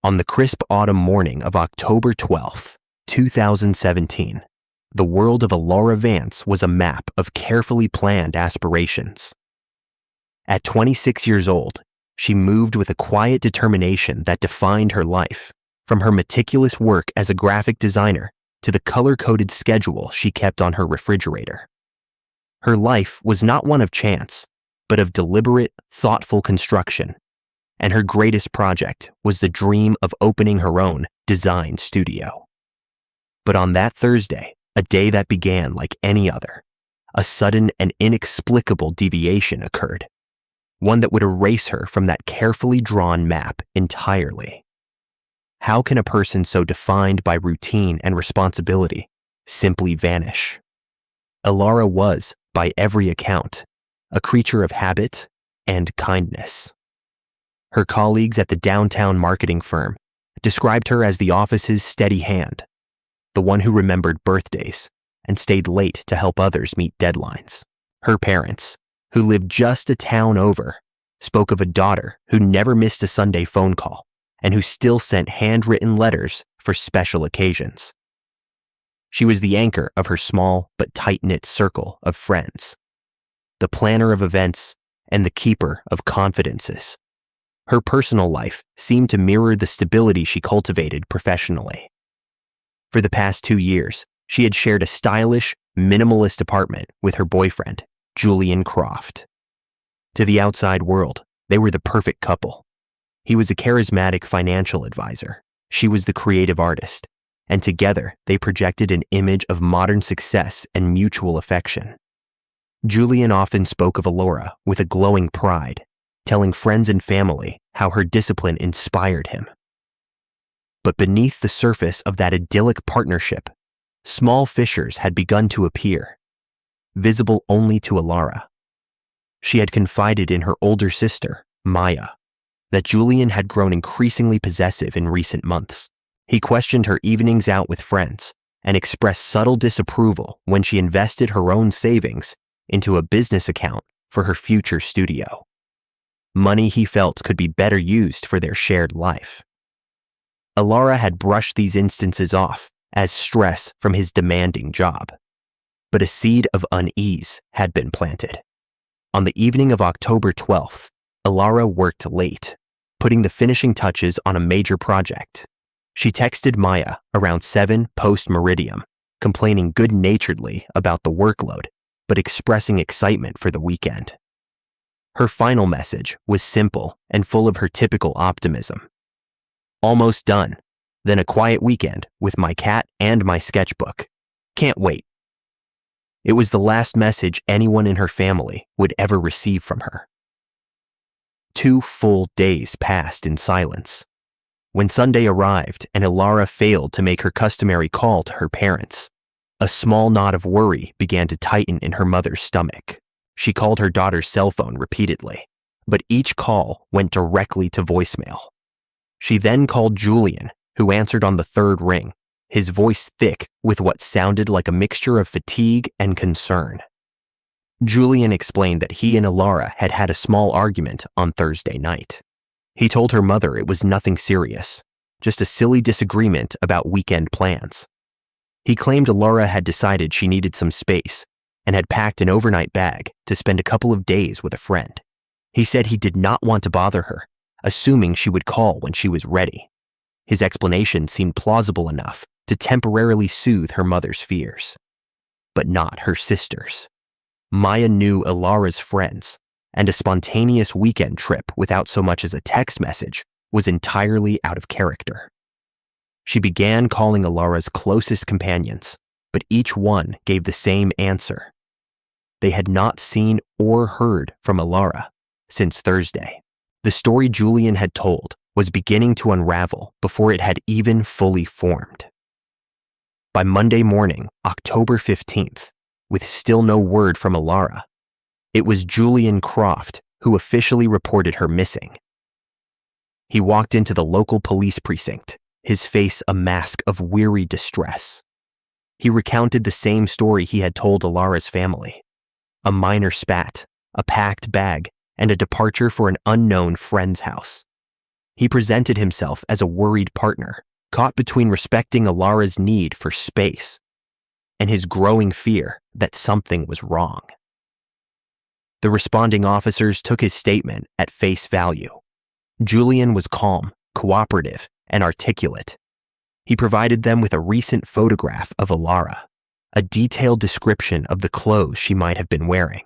On the crisp autumn morning of October 12th, 2017, the world of Elara Vance was a map of carefully planned aspirations. At 26 years old, she moved with a quiet determination that defined her life, from her meticulous work as a graphic designer to the color-coded schedule she kept on her refrigerator. Her life was not one of chance, but of deliberate, thoughtful construction, and her greatest project was the dream of opening her own design studio. But on that Thursday, a day that began like any other, a sudden and inexplicable deviation occurred, one that would erase her from that carefully drawn map entirely. How can a person so defined by routine and responsibility simply vanish? Elara was, by every account, a creature of habit and kindness. Her colleagues at the downtown marketing firm described her as the office's steady hand, the one who remembered birthdays and stayed late to help others meet deadlines. Her parents, who lived just a town over, spoke of a daughter who never missed a Sunday phone call and who still sent handwritten letters for special occasions. She was the anchor of her small but tight-knit circle of friends, the planner of events and the keeper of confidences. Her personal life seemed to mirror the stability she cultivated professionally. For the past 2 years, she had shared a stylish, minimalist apartment with her boyfriend, Julian Croft. To the outside world, they were the perfect couple. He was a charismatic financial advisor. She was the creative artist, and together they projected an image of modern success and mutual affection. Julian often spoke of Elara with a glowing pride, telling friends and family how her discipline inspired him. But beneath the surface of that idyllic partnership, small fissures had begun to appear, visible only to Elara. She had confided in her older sister, Maya, that Julian had grown increasingly possessive in recent months. He questioned her evenings out with friends and expressed subtle disapproval when she invested her own savings into a business account for her future studio. Money he felt could be better used for their shared life. Elara had brushed these instances off as stress from his demanding job, but a seed of unease had been planted. On the evening of October 12th, Elara worked late, putting the finishing touches on a major project. She texted Maya around 7 post-meridium, complaining good-naturedly about the workload, but expressing excitement for the weekend. Her final message was simple and full of her typical optimism. Almost done, then a quiet weekend with my cat and my sketchbook. Can't wait. It was the last message anyone in her family would ever receive from her. 2 full days passed in silence. When Sunday arrived and Elara failed to make her customary call to her parents, a small knot of worry began to tighten in her mother's stomach. She called her daughter's cell phone repeatedly, but each call went directly to voicemail. She then called Julian, who answered on the 3rd ring, his voice thick with what sounded like a mixture of fatigue and concern. Julian explained that he and Elara had had a small argument on Thursday night. He told her mother it was nothing serious, just a silly disagreement about weekend plans. He claimed Elara had decided she needed some space and had packed an overnight bag to spend a couple of days with a friend. He said he did not want to bother her, assuming she would call when she was ready. His explanation seemed plausible enough to temporarily soothe her mother's fears, but not her sister's. Maya knew Elara's friends, and a spontaneous weekend trip without so much as a text message was entirely out of character. She began calling Elara's closest companions, but each one gave the same answer. They had not seen or heard from Elara since Thursday. The story Julian had told was beginning to unravel before it had even fully formed. By Monday morning, October 15th, with still no word from Elara, it was Julian Croft who officially reported her missing. He walked into the local police precinct, his face a mask of weary distress. He recounted the same story he had told Elara's family: a minor spat, a packed bag, and a departure for an unknown friend's house. He presented himself as a worried partner, caught between respecting Elara's need for space and his growing fear that something was wrong. The responding officers took his statement at face value. Julian was calm, cooperative, and articulate. He provided them with a recent photograph of Elara, a detailed description of the clothes she might have been wearing,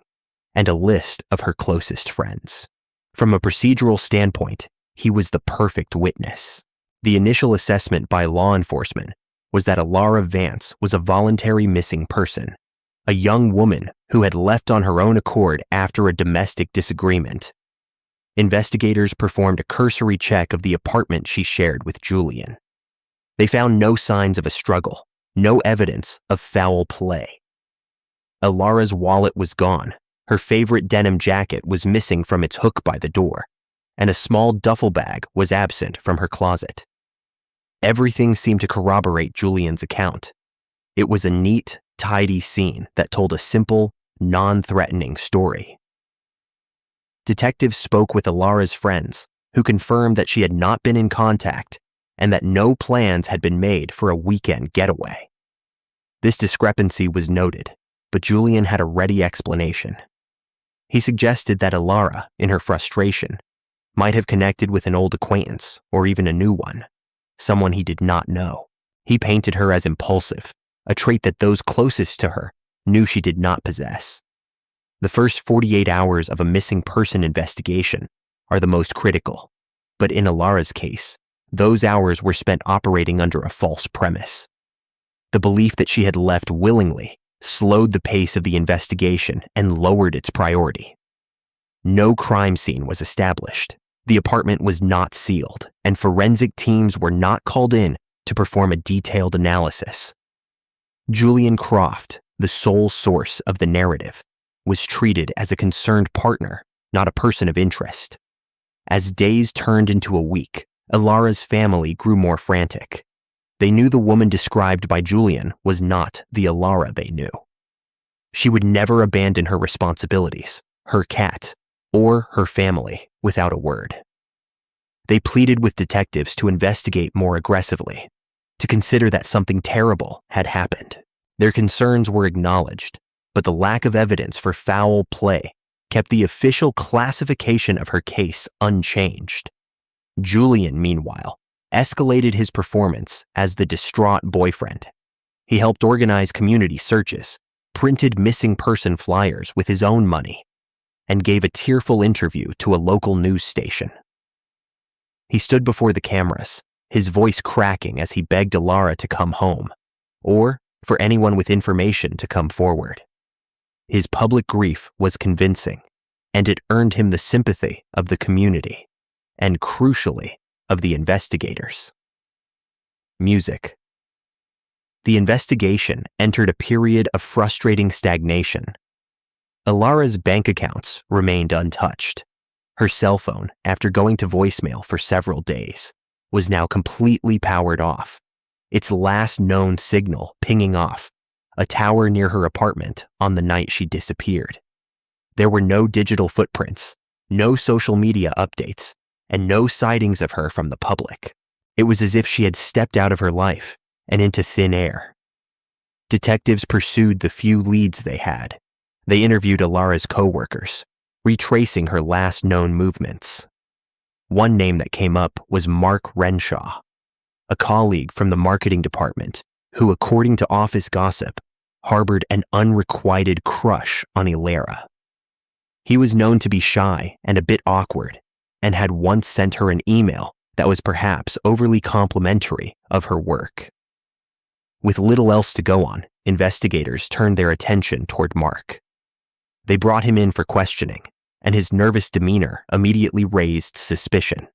and a list of her closest friends. From a procedural standpoint, he was the perfect witness. The initial assessment by law enforcement was that Elara Vance was a voluntary missing person, a young woman who had left on her own accord after a domestic disagreement. Investigators performed a cursory check of the apartment she shared with Julian. They found no signs of a struggle, no evidence of foul play. Elara's wallet was gone, her favorite denim jacket was missing from its hook by the door, and a small duffel bag was absent from her closet. Everything seemed to corroborate Julian's account. It was a neat, tidy scene that told a simple, non-threatening story. Detectives spoke with Elara's friends, who confirmed that she had not been in contact and that no plans had been made for a weekend getaway. This discrepancy was noted, but Julian had a ready explanation. He suggested that Elara, in her frustration, might have connected with an old acquaintance or even a new one, someone he did not know. He painted her as impulsive, a trait that those closest to her knew she did not possess. The first 48 hours of a missing person investigation are the most critical, but in Elara's case, those hours were spent operating under a false premise. The belief that she had left willingly slowed the pace of the investigation and lowered its priority. No crime scene was established. The apartment was not sealed, and forensic teams were not called in to perform a detailed analysis. Julian Croft, the sole source of the narrative, was treated as a concerned partner, not a person of interest. As days turned into a week, Elara's family grew more frantic. They knew the woman described by Julian was not the Elara they knew. She would never abandon her responsibilities, her cat, or her family without a word. They pleaded with detectives to investigate more aggressively, to consider that something terrible had happened. Their concerns were acknowledged, but the lack of evidence for foul play kept the official classification of her case unchanged. Julian, meanwhile, escalated his performance as the distraught boyfriend. He helped organize community searches, printed missing person flyers with his own money, and gave a tearful interview to a local news station. He stood before the cameras, his voice cracking as he begged Elara to come home, or for anyone with information to come forward. His public grief was convincing, and it earned him the sympathy of the community, and crucially, of the investigators. Music. The investigation entered a period of frustrating stagnation. Elara's bank accounts remained untouched. Her cell phone, after going to voicemail for several days, was now completely powered off, its last known signal pinging off a tower near her apartment on the night she disappeared. There were no digital footprints, no social media updates, and no sightings of her from the public. It was as if she had stepped out of her life and into thin air. Detectives pursued the few leads they had. They interviewed Elara's co-workers, retracing her last known movements. One name that came up was Mark Renshaw, a colleague from the marketing department who, according to office gossip, harbored an unrequited crush on Elara. He was known to be shy and a bit awkward, and had once sent her an email that was perhaps overly complimentary of her work. With little else to go on, investigators turned their attention toward Mark. They brought him in for questioning, and his nervous demeanor immediately raised suspicion.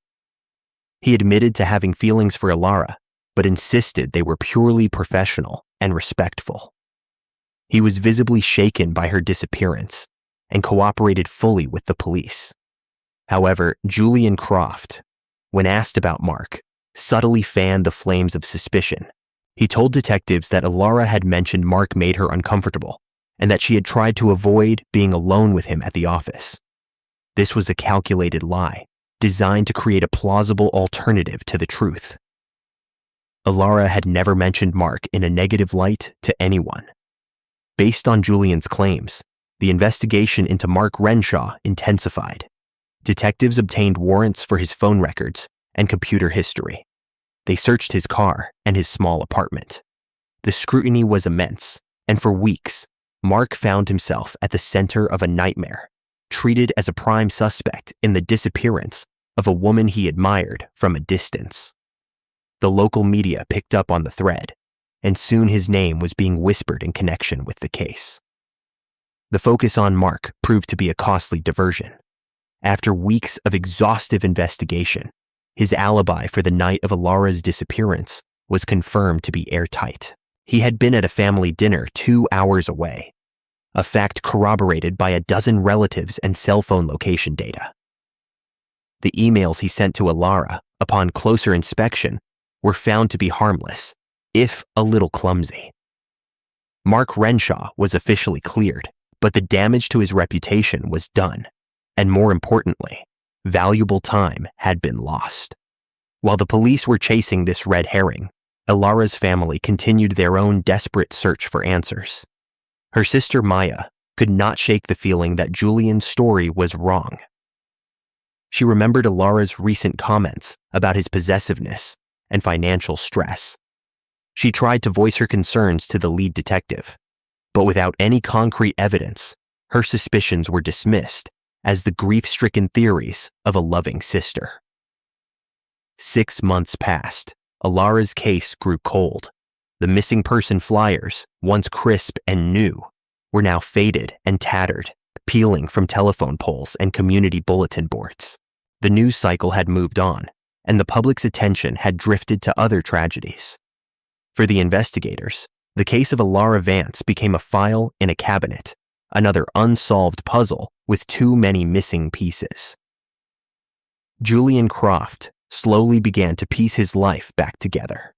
He admitted to having feelings for Elara, but insisted they were purely professional and respectful. He was visibly shaken by her disappearance and cooperated fully with the police. However, Julian Croft, when asked about Mark, subtly fanned the flames of suspicion. He told detectives that Elara had mentioned Mark made her uncomfortable and that she had tried to avoid being alone with him at the office. This was a calculated lie, designed to create a plausible alternative to the truth. Elara had never mentioned Mark in a negative light to anyone. Based on Julian's claims, the investigation into Mark Renshaw intensified. Detectives obtained warrants for his phone records and computer history. They searched his car and his small apartment. The scrutiny was immense, and for weeks, Mark found himself at the center of a nightmare, treated as a prime suspect in the disappearance of a woman he admired from a distance. The local media picked up on the thread, and soon his name was being whispered in connection with the case. The focus on Mark proved to be a costly diversion. After weeks of exhaustive investigation, his alibi for the night of Elara's disappearance was confirmed to be airtight. He had been at a family dinner 2 hours away, a fact corroborated by a dozen relatives and cell phone location data. The emails he sent to Elara, upon closer inspection, were found to be harmless, if a little clumsy. Mark Renshaw was officially cleared, but the damage to his reputation was done, and more importantly, valuable time had been lost. While the police were chasing this red herring, Elara's family continued their own desperate search for answers. Her sister Maya could not shake the feeling that Julian's story was wrong. She remembered Elara's recent comments about his possessiveness and financial stress. She tried to voice her concerns to the lead detective, but without any concrete evidence, her suspicions were dismissed as the grief-stricken theories of a loving sister. 6 months passed. Elara's case grew cold. The missing person flyers, once crisp and new, were now faded and tattered, peeling from telephone poles and community bulletin boards. The news cycle had moved on, and the public's attention had drifted to other tragedies. For the investigators, the case of Elara Vance became a file in a cabinet, another unsolved puzzle with too many missing pieces. Julian Croft slowly began to piece his life back together,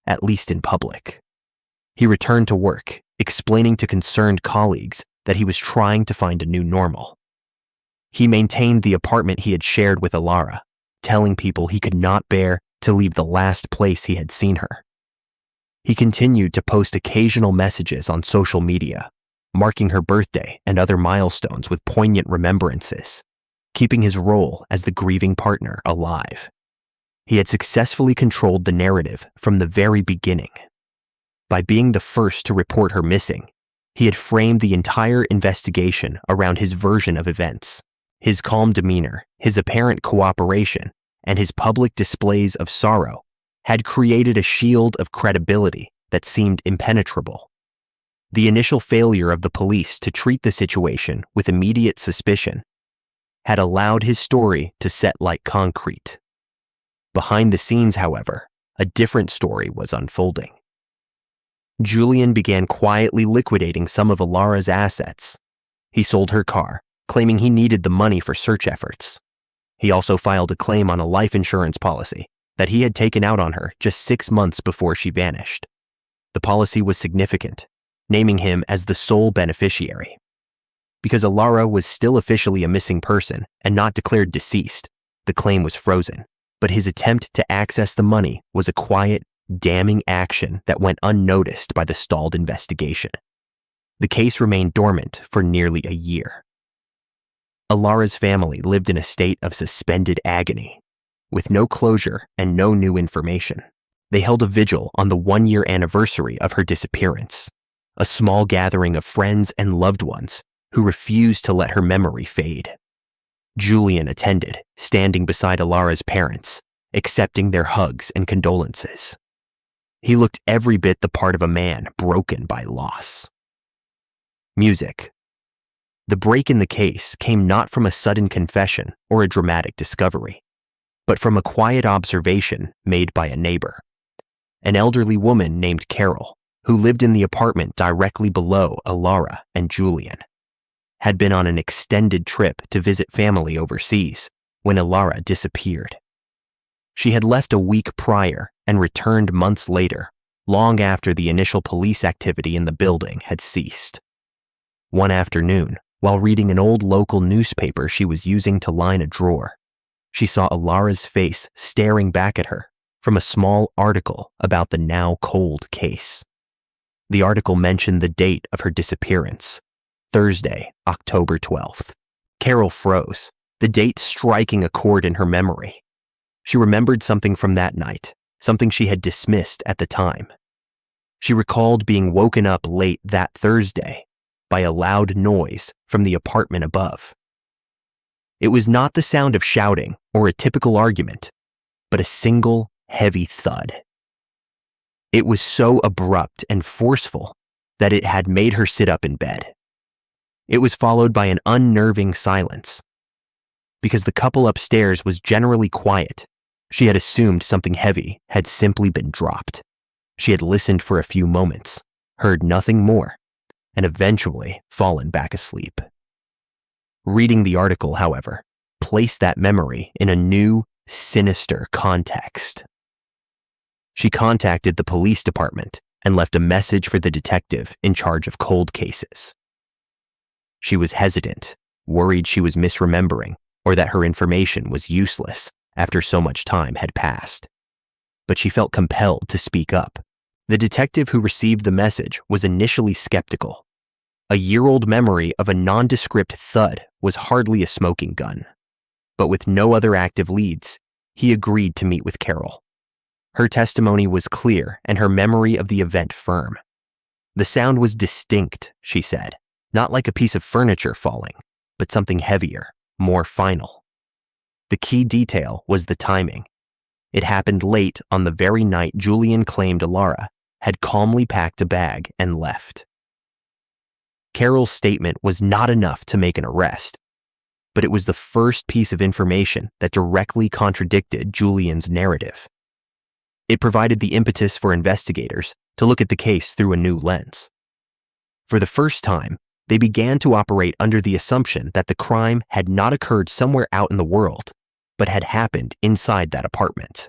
at least in public. He returned to work, explaining to concerned colleagues that he was trying to find a new normal. He maintained the apartment he had shared with Elara, telling people he could not bear to leave the last place he had seen her. He continued to post occasional messages on social media, marking her birthday and other milestones with poignant remembrances, keeping his role as the grieving partner alive. He had successfully controlled the narrative from the very beginning. By being the first to report her missing, he had framed the entire investigation around his version of events. His calm demeanor, his apparent cooperation, and his public displays of sorrow had created a shield of credibility that seemed impenetrable. The initial failure of the police to treat the situation with immediate suspicion had allowed his story to set like concrete. Behind the scenes, however, a different story was unfolding. Julian began quietly liquidating some of Elara's assets. He sold her car, claiming he needed the money for search efforts. He also filed a claim on a life insurance policy that he had taken out on her just 6 months before she vanished. The policy was significant, naming him as the sole beneficiary. Because Elara was still officially a missing person and not declared deceased, the claim was frozen. But his attempt to access the money was a quiet, damning action that went unnoticed by the stalled investigation. The case remained dormant for nearly a year. Elara's family lived in a state of suspended agony, with no closure and no new information. They held a vigil on the 1-year anniversary of her disappearance, a small gathering of friends and loved ones who refused to let her memory fade. Julian attended, standing beside Elara's parents, accepting their hugs and condolences. He looked every bit the part of a man broken by loss. Music. The break in the case came not from a sudden confession or a dramatic discovery, but from a quiet observation made by a neighbor. An elderly woman named Carol, who lived in the apartment directly below Elara and Julian, had been on an extended trip to visit family overseas when Elara disappeared. She had left a week prior and returned months later, long after the initial police activity in the building had ceased. One afternoon, while reading an old local newspaper she was using to line a drawer, she saw Elara's face staring back at her from a small article about the now cold case. The article mentioned the date of her disappearance, Thursday, October 12th. Carol froze, the date striking a chord in her memory. She remembered something from that night, something she had dismissed at the time. She recalled being woken up late that Thursday by a loud noise from the apartment above. It was not the sound of shouting or a typical argument, but a single heavy thud. It was so abrupt and forceful that it had made her sit up in bed. It was followed by an unnerving silence. Because the couple upstairs was generally quiet, she had assumed something heavy had simply been dropped. She had listened for a few moments, heard nothing more, and eventually fallen back asleep. Reading the article, however, placed that memory in a new, sinister context. She contacted the police department and left a message for the detective in charge of cold cases. She was hesitant, worried she was misremembering or that her information was useless after so much time had passed. But she felt compelled to speak up. The detective who received the message was initially skeptical. A year-old memory of a nondescript thud was hardly a smoking gun. But with no other active leads, he agreed to meet with Carol. Her testimony was clear and her memory of the event firm. The sound was distinct, she said, not like a piece of furniture falling, but something heavier, more final. The key detail was the timing. It happened late on the very night Julian claimed Elara had calmly packed a bag and left. Carol's statement was not enough to make an arrest, but it was the first piece of information that directly contradicted Julian's narrative. It provided the impetus for investigators to look at the case through a new lens. For the first time, they began to operate under the assumption that the crime had not occurred somewhere out in the world, but had happened inside that apartment.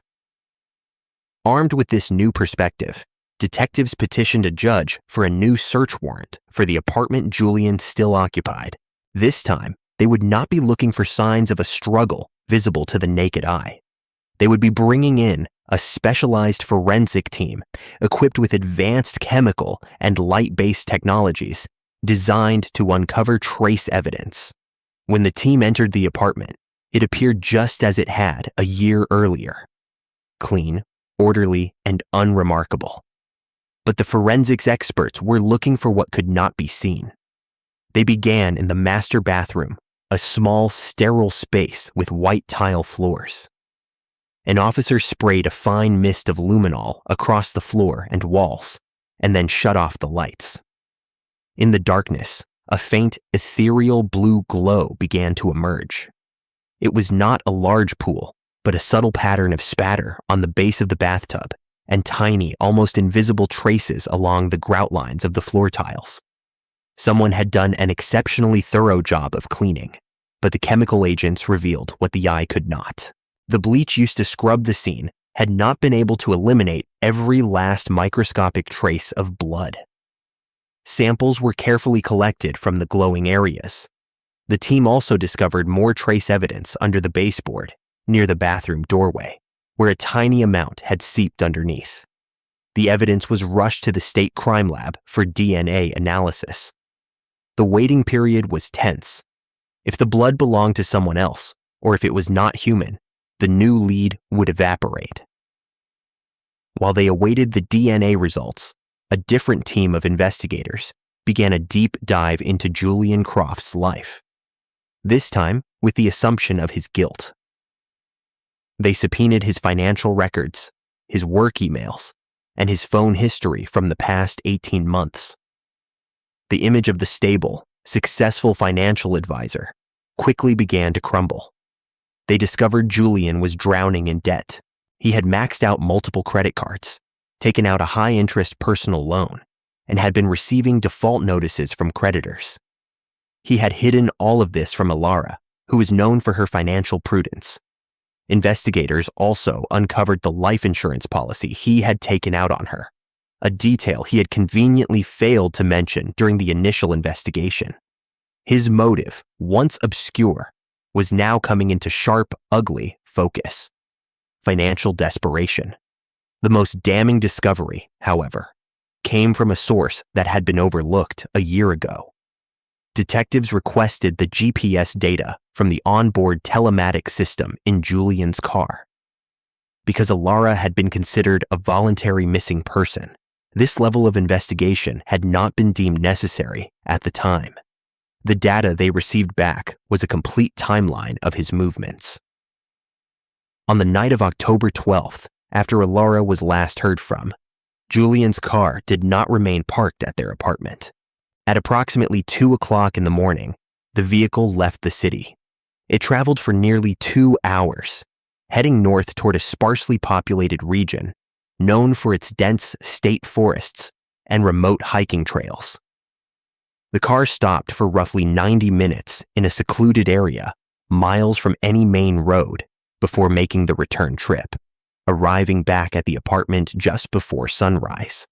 Armed with this new perspective, detectives petitioned a judge for a new search warrant for the apartment Julian still occupied. This time, they would not be looking for signs of a struggle visible to the naked eye. They would be bringing in a specialized forensic team equipped with advanced chemical and light-based technologies designed to uncover trace evidence. When the team entered the apartment, it appeared just as it had a year earlier. Clean, orderly, and unremarkable. But the forensics experts were looking for what could not be seen. They began in the master bathroom, a small, sterile space with white tile floors. An officer sprayed a fine mist of luminol across the floor and walls, and then shut off the lights. In the darkness, a faint, ethereal blue glow began to emerge. It was not a large pool, but a subtle pattern of spatter on the base of the bathtub and tiny, almost invisible traces along the grout lines of the floor tiles. Someone had done an exceptionally thorough job of cleaning, but the chemical agents revealed what the eye could not. The bleach used to scrub the scene had not been able to eliminate every last microscopic trace of blood. Samples were carefully collected from the glowing areas. The team also discovered more trace evidence under the baseboard, near the bathroom doorway, where a tiny amount had seeped underneath. The evidence was rushed to the state crime lab for DNA analysis. The waiting period was tense. If the blood belonged to someone else, or if it was not human, the new lead would evaporate. While they awaited the DNA results, a different team of investigators began a deep dive into Julian Croft's life, this time with the assumption of his guilt. They subpoenaed his financial records, his work emails, and his phone history from the past 18 months. The image of the stable, successful financial advisor quickly began to crumble. They discovered Julian was drowning in debt. He had maxed out multiple credit cards, taken out a high-interest personal loan, and had been receiving default notices from creditors. He had hidden all of this from Elara, who was known for her financial prudence. Investigators also uncovered the life insurance policy he had taken out on her, a detail he had conveniently failed to mention during the initial investigation. His motive, once obscure, was now coming into sharp, ugly focus: financial desperation. The most damning discovery, however, came from a source that had been overlooked a year ago. Detectives requested the GPS data from the onboard telematic system in Julian's car. Because Elara had been considered a voluntary missing person, this level of investigation had not been deemed necessary at the time. The data they received back was a complete timeline of his movements. On the night of October 12th, after Elara was last heard from, Julian's car did not remain parked at their apartment. At approximately 2 o'clock in the morning, the vehicle left the city. It traveled for nearly 2 hours, heading north toward a sparsely populated region known for its dense state forests and remote hiking trails. The car stopped for roughly 90 minutes in a secluded area, miles from any main road, before making the return trip, arriving back at the apartment just before sunrise.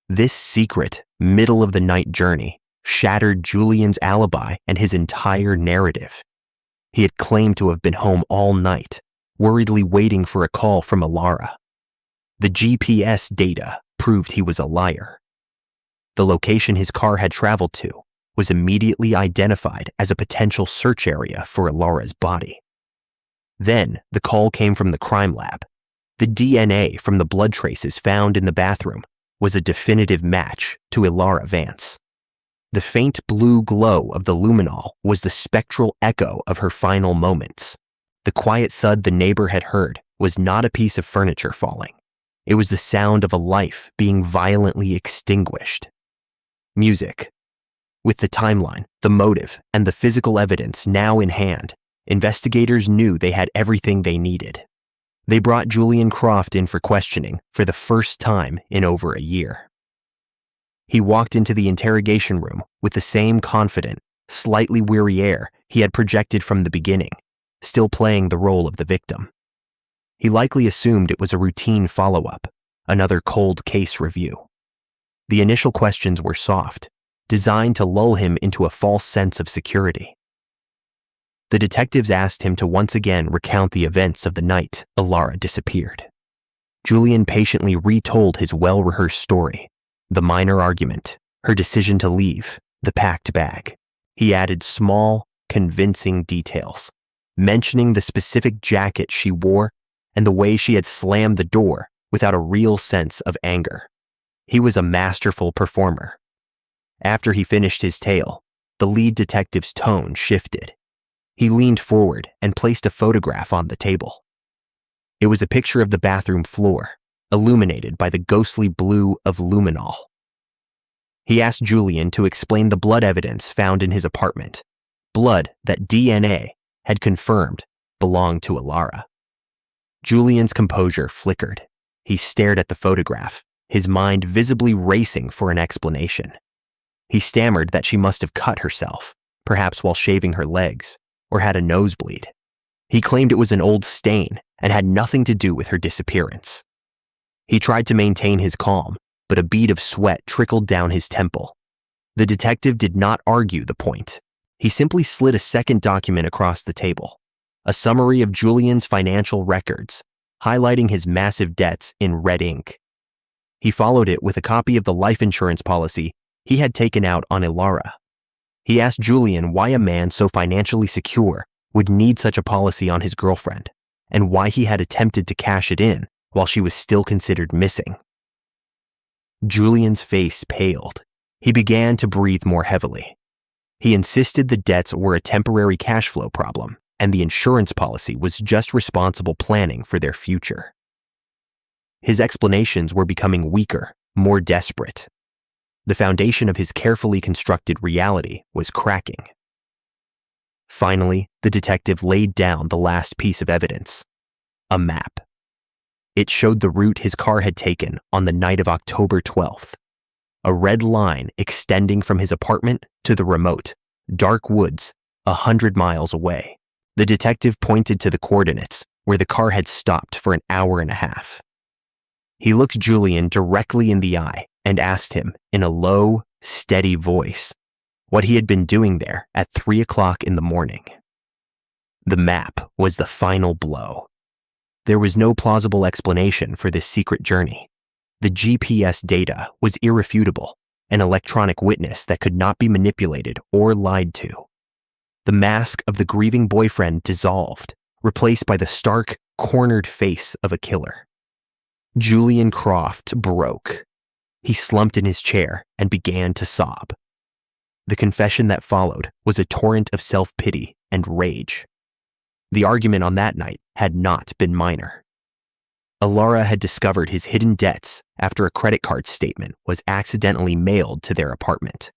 This secret, middle-of-the-night journey shattered Julian's alibi and his entire narrative. He had claimed to have been home all night, worriedly waiting for a call from Elara. The GPS data proved he was a liar. The location his car had traveled to was immediately identified as a potential search area for Elara's body. Then, the call came from the crime lab. The DNA from the blood traces found in the bathroom was a definitive match to Elara Vance. The faint blue glow of the luminol was the spectral echo of her final moments. The quiet thud the neighbor had heard was not a piece of furniture falling. It was the sound of a life being violently extinguished. Music. With the timeline, the motive, and the physical evidence now in hand, investigators knew they had everything they needed. They brought Julian Croft in for questioning for the first time in over a year. He walked into the interrogation room with the same confident, slightly weary air he had projected from the beginning, still playing the role of the victim. He likely assumed it was a routine follow-up, another cold case review. The initial questions were soft, designed to lull him into a false sense of security. The detectives asked him to once again recount the events of the night Elara disappeared. Julian patiently retold his well-rehearsed story: the minor argument, her decision to leave, the packed bag. He added small, convincing details, mentioning the specific jacket she wore and the way she had slammed the door without a real sense of anger. He was a masterful performer. After he finished his tale, the lead detective's tone shifted. He leaned forward and placed a photograph on the table. It was a picture of the bathroom floor, illuminated by the ghostly blue of luminol. He asked Julian to explain the blood evidence found in his apartment, blood that DNA had confirmed belonged to Elara. Julian's composure flickered. He stared at the photograph, his mind visibly racing for an explanation. He stammered that she must have cut herself, perhaps while shaving her legs, or had a nosebleed. He claimed it was an old stain and had nothing to do with her disappearance. He tried to maintain his calm, but a bead of sweat trickled down his temple. The detective did not argue the point. He simply slid a second document across the table, a summary of Julian's financial records, highlighting his massive debts in red ink. He followed it with a copy of the life insurance policy he had taken out on Elara. He asked Julian why a man so financially secure would need such a policy on his girlfriend, and why he had attempted to cash it in while she was still considered missing. Julian's face paled. He began to breathe more heavily. He insisted the debts were a temporary cash flow problem, and the insurance policy was just responsible planning for their future. His explanations were becoming weaker, more desperate. The foundation of his carefully constructed reality was cracking. Finally, the detective laid down the last piece of evidence: a map. It showed the route his car had taken on the night of October 12th, a red line extending from his apartment to the remote, dark woods 100 miles away. The detective pointed to the coordinates where the car had stopped for an hour and a half. He looked Julian directly in the eye and asked him in a low, steady voice what he had been doing there at 3 o'clock in the morning. The map was the final blow. There was no plausible explanation for this secret journey. The GPS data was irrefutable, an electronic witness that could not be manipulated or lied to. The mask of the grieving boyfriend dissolved, replaced by the stark, cornered face of a killer. Julian Croft broke. He slumped in his chair and began to sob. The confession that followed was a torrent of self-pity and rage. The argument on that night had not been minor. Elara had discovered his hidden debts after a credit card statement was accidentally mailed to their apartment.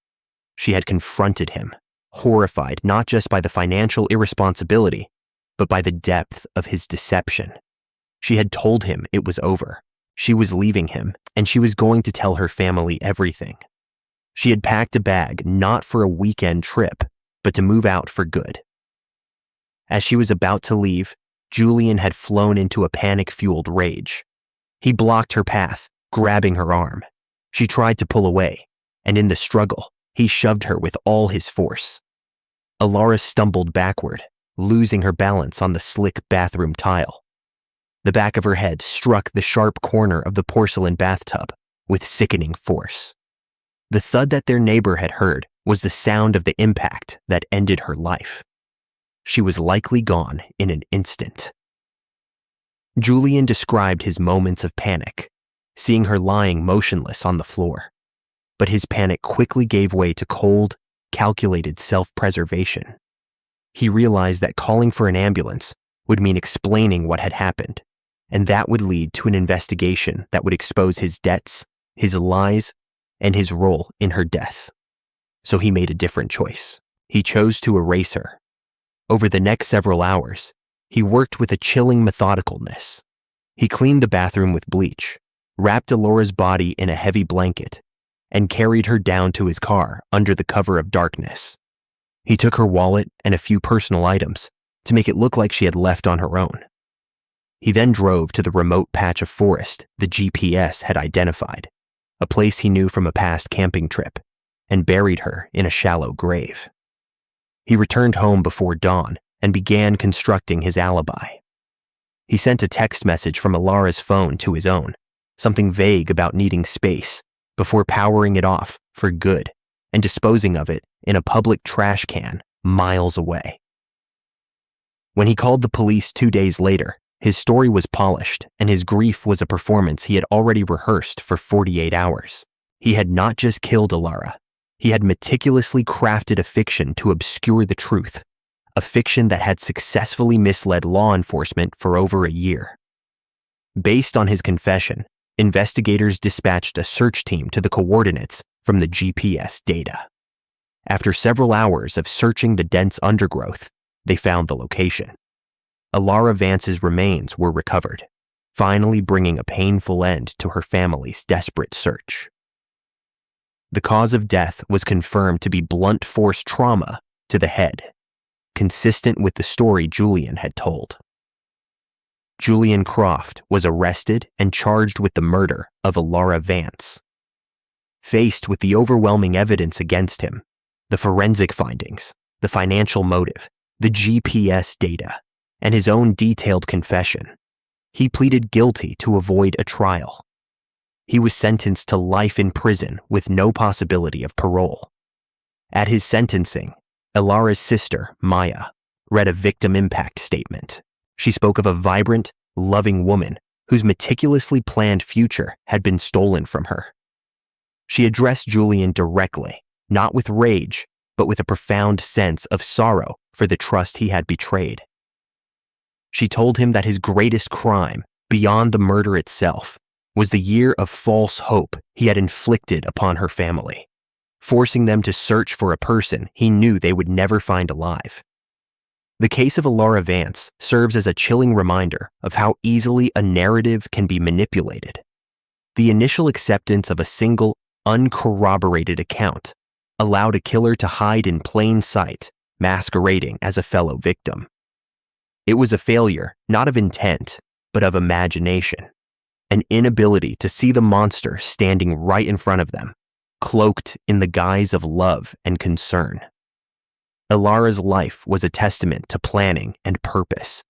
She had confronted him, horrified not just by the financial irresponsibility, but by the depth of his deception. She had told him it was over. She was leaving him, and she was going to tell her family everything. She had packed a bag not for a weekend trip, but to move out for good. As she was about to leave, Julian had flown into a panic-fueled rage. He blocked her path, grabbing her arm. She tried to pull away, and in the struggle, he shoved her with all his force. Elara stumbled backward, losing her balance on the slick bathroom tile. The back of her head struck the sharp corner of the porcelain bathtub with sickening force. The thud that their neighbor had heard was the sound of the impact that ended her life. She was likely gone in an instant. Julian described his moments of panic, seeing her lying motionless on the floor. But his panic quickly gave way to cold, calculated self-preservation. He realized that calling for an ambulance would mean explaining what had happened, and that would lead to an investigation that would expose his debts, his lies, and his role in her death. So he made a different choice. He chose to erase her. Over the next several hours, he worked with a chilling methodicalness. He cleaned the bathroom with bleach, wrapped Elara's body in a heavy blanket, and carried her down to his car under the cover of darkness. He took her wallet and a few personal items to make it look like she had left on her own. He then drove to the remote patch of forest the GPS had identified, a place he knew from a past camping trip, and buried her in a shallow grave. He returned home before dawn and began constructing his alibi. He sent a text message from Elara's phone to his own, something vague about needing space, before powering it off for good and disposing of it in a public trash can miles away. When he called the police 2 days later, his story was polished and his grief was a performance he had already rehearsed for 48 hours. He had not just killed Elara. He had meticulously crafted a fiction to obscure the truth, a fiction that had successfully misled law enforcement for over a year. Based on his confession, investigators dispatched a search team to the coordinates from the GPS data. After several hours of searching the dense undergrowth, they found the location. Elara Vance's remains were recovered, finally bringing a painful end to her family's desperate search. The cause of death was confirmed to be blunt force trauma to the head, consistent with the story Julian had told. Julian Croft was arrested and charged with the murder of Elara Vance. Faced with the overwhelming evidence against him, the forensic findings, the financial motive, the GPS data, and his own detailed confession, he pleaded guilty to avoid a trial. He was sentenced to life in prison with no possibility of parole. At his sentencing, Elara's sister, Maya, read a victim impact statement. She spoke of a vibrant, loving woman whose meticulously planned future had been stolen from her. She addressed Julian directly, not with rage, but with a profound sense of sorrow for the trust he had betrayed. She told him that his greatest crime, beyond the murder itself, was the year of false hope he had inflicted upon her family, forcing them to search for a person he knew they would never find alive. The case of Elara Vance serves as a chilling reminder of how easily a narrative can be manipulated. The initial acceptance of a single, uncorroborated account allowed a killer to hide in plain sight, masquerading as a fellow victim. It was a failure, not of intent, but of imagination, an inability to see the monster standing right in front of them, cloaked in the guise of love and concern. Elara's life was a testament to planning and purpose,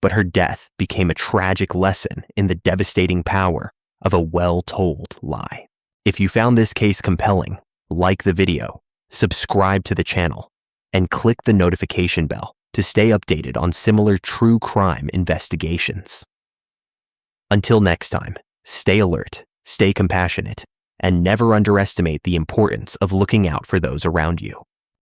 but her death became a tragic lesson in the devastating power of a well-told lie. If you found this case compelling, like the video, subscribe to the channel, and click the notification bell to stay updated on similar true crime investigations. Until next time, stay alert, stay compassionate, and never underestimate the importance of looking out for those around you.